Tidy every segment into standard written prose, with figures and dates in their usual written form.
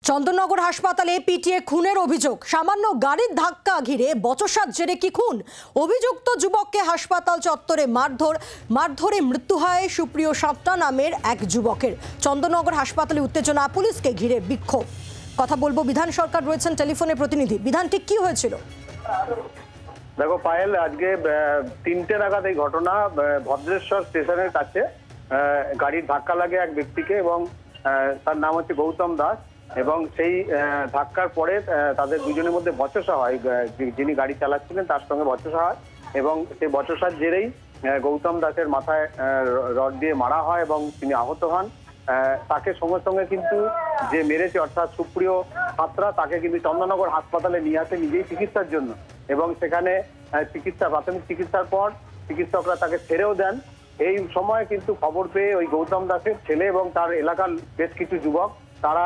চন্দননগর হাসপাতালে পিটিয়ে খুনের অভিযোগ। সামান্য গাড়ির ধাক্কা ঘিরে বচসার জেরে কি খুন? অভিযুক্ত যুবককে হাসপাতাল চত্বরে মারধরে মৃত্যু হয় সুপ্রিয় সাঁতরা নামের এক যুবকের। চন্দননগর হাসপাতালে উত্তেজনা, পুলিশকে ঘিরে বিক্ষোভ। কথা বলবো, বিধান সরকার রয়েছেন টেলিফোনে প্রতিনিধি। বিধান, ঠিক কি হয়েছিল? দেখো পায়েল, আজকে 3টে নাগাদ এই ঘটনা। ভদ্রেশ্বর স্টেশনের কাছে গাড়ির ধাক্কা লাগে এক ব্যক্তিকে এবং তার নাম হচ্ছে গৌতম দাস। এবং সেই ধাক্কার পরে তাদের দুজনের মধ্যে বচসা হয়। যিনি গাড়ি চালাচ্ছিলেন তার সঙ্গে বচসা হয় এবং সেই বচসার জেরেই গৌতম দাসের মাথায় রড দিয়ে মারা হয় এবং তিনি আহত হন। তাকে সঙ্গে সঙ্গে কিন্তু যে মেরেছে অর্থাৎ সুপ্রিয় সাঁতরা, তাকে কিন্তু চন্দননগর হাসপাতালে নিয়ে আসে নিজেই চিকিৎসার জন্য। এবং সেখানে প্রাথমিক চিকিৎসার পর চিকিৎসকরা তাকে ছেড়েও দেন। এই সময় কিন্তু খবর পেয়ে ওই গৌতম দাসের ছেলে এবং তার এলাকার বেশ কিছু যুবক তারা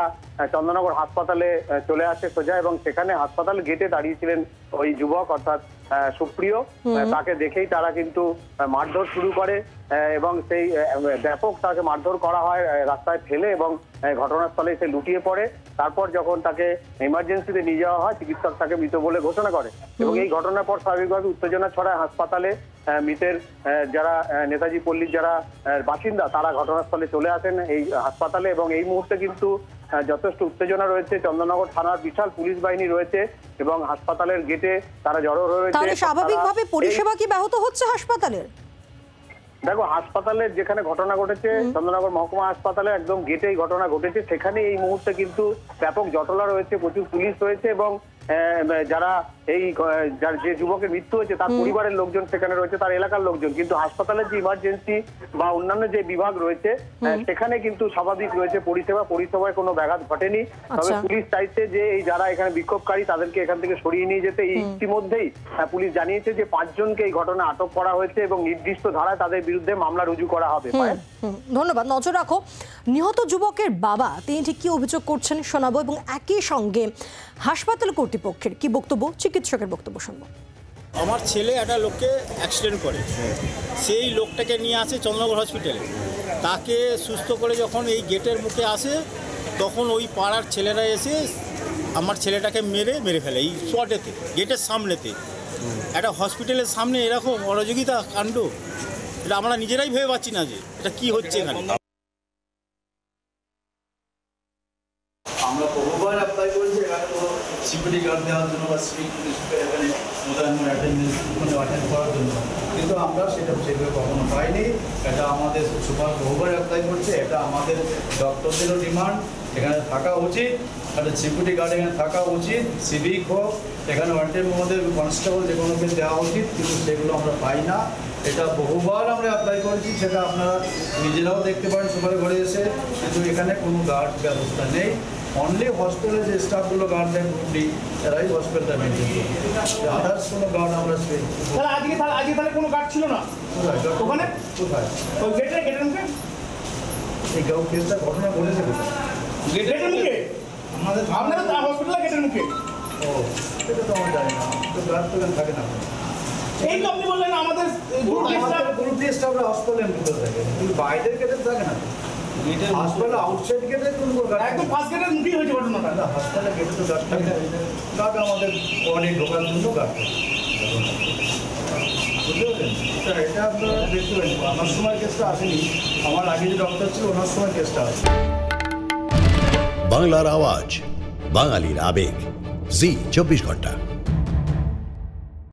চন্দননগর হাসপাতালে চলে আসে সোজা। এবং সেখানে হাসপাতাল গেটে দাঁড়িয়েছিলেন ওই যুবক অর্থাৎ সুপ্রিয়। তাকে দেখেই তারা কিন্তু মারধর শুরু করে এবং সেই ব্যাপক তাকে মারধর করা হয়, রাস্তায় ফেলে এবং ঘটনাস্থলে সে লুটিয়ে পড়ে। তারপর যখন তাকে ইমার্জেন্সিতে নিয়ে যাওয়া হয়, চিকিৎসক তাকে মৃত বলে ঘোষণা করে। এবং এই ঘটনার পর স্বাভাবিকভাবে উত্তেজনা ছড়ায় হাসপাতালে। মৃতের যারা নেতাজি পল্লীর যারা বাসিন্দা তারা ঘটনাস্থলে চলে আসেন এই হাসপাতালে। এবং এই মুহূর্তে কিন্তু যথেষ্ট উত্তেজনা রয়েছে। চন্দননগর থানার বিশাল পুলিশ বাহিনী রয়েছে এবং হাসপাতালের গেটে তারা জড়ো হয়েছে। তাহলে স্বাভাবিকভাবে পরিষেবা কি ব্যাহত হচ্ছে হাসপাতালের? দেখো, হাসপাতালের যেখানে ঘটনা ঘটেছে চন্দননগর মহকুমা হাসপাতালে একদম গেটেই ঘটনা ঘটেছে। সেখানে এই মুহূর্তে কিন্তু ব্যাপক জটলা রয়েছে, প্রচুর পুলিশ রয়েছে এবং যারা যে যুবকের মৃত্যু হয়েছে তার পরিবারের লোকজন সেখানে রয়েছে, তার এলাকার লোকজন। কিন্তু হাসপাতালের যে ইমার্জেন্সি বা অন্যান্য যে বিভাগ রয়েছে সেখানে কিন্তু স্বাভাবিক রয়েছে পরিষেবায় কোনো ব্যাঘাত ঘটেনি। তবে পুলিশ চাইছে যে এই যারা এখানে বিক্ষোভকারী তাদেরকে এখান থেকে সরিয়ে নিয়ে যেতে। ইতিমধ্যেই পুলিশ জানিয়েছে যে 5 জনকে এই ঘটনা আটক করা হয়েছে এবং নির্দিষ্ট ধারায় তাদের বিরুদ্ধে মামলা রুজু করা হবে। ধন্যবাদ। নজর রাখো, নিহত যুবকের বাবা তিনি ঠিক কি অভিযোগ করছেন শোনাবো এবং একই সঙ্গে হাসপাতাল কর্তৃপক্ষের কি বক্তব্য, চিকিৎসকের বক্তব্য শুনবো। আমার ছেলে একটা লোককে অ্যাক্সিডেন্ট করে, সেই লোকটাকে নিয়ে আসে চন্দননগর হসপিটালে। তাকে সুস্থ করে যখন এই গেটের মুখে আসে তখন ওই পাড়ার ছেলেরা এসে আমার ছেলেটাকে মেরে ফেলে এই স্পটেতে, গেটের সামনেতে। একটা হসপিটালের সামনে এরকম অরাজকতা কাণ্ড, এটা আমরা নিজেরাই ভেবে পাচ্ছি না যে এটা কি হচ্ছে এখানে। আমরা বহুবার অ্যাপ্লাই করেছি এখানে কোনো সিকিউরিটি গার্ড দেওয়ার জন্য বা সিভিক এখানে অ্যাটেন্ড করার জন্য, কিন্তু আমরা সেভাবে কখনো পাইনি। এটা আমাদের সুপার বহুবার অ্যাপ্লাই করছে, এটা আমাদের ডক্টরদেরও ডিমান্ড। এখানে থাকা উচিত, একটা সিকিউরিটি গার্ড এখানে থাকা উচিত, সিভিক হোক, এখানে ওয়ান্টেড আমাদের কনস্টেবল যে কোনোকে দেওয়া উচিত, কিন্তু সেগুলো আমরা পাই না। এটা বহুবার আমরা অ্যাপ্লাই করেছি, সেটা আপনারা নিজেরাও দেখতে পারেন সুপার ঘরে এসে, কিন্তু এখানে কোনো গার্ড ব্যবস্থা নেই। অনলি হসপিটালে যে স্টাফগুলো গার্ড দেন গ্রুপডি তারাই হসপিটালটা মেনটেন করে, আদার্স কোনো গার্ড আমরা আজকে তাহলে কোনো গার্ড ছিল না ওখানে? কোথায়? ওই গেটের মুখে এই কেসটা ঘটনা ঘটেছে কোথায়? গেটের মুখে আমাদের আপনাদের হসপিটালে গেটের মুখে? ও, এটা তো আমরা জানি না, তো গার্ড তো এখানে থাকে না। এই তো আপনি বললেন আমাদের গ্রুপডি স্টাফরা হসপিটালের ভিতরে থাকে, কিন্তু বাইরের গেটে থাকে না। হাসপাতাল আউটসাইড গেটে কোনো একদম ফার্স্ট গেটের মুখেই হয়েছে ঘটনাটা। না, হাসপাতালের গেটে তো গার্ড থাকে না। গার্ড আমাদের ওয়ার্ডে ঢোকার জন্য গার্ড থাকে, বুঝতে পারলেন? এটা আপনারা দেখতে পারেন, আমার সময় কেসটা আসেনি, আমার আগে যে ডক্টর ছিল ওনার সময় কেসটা আসে। বাংলার আওয়াজ, বাঙালির আবেগ, জি 24 ঘন্টা।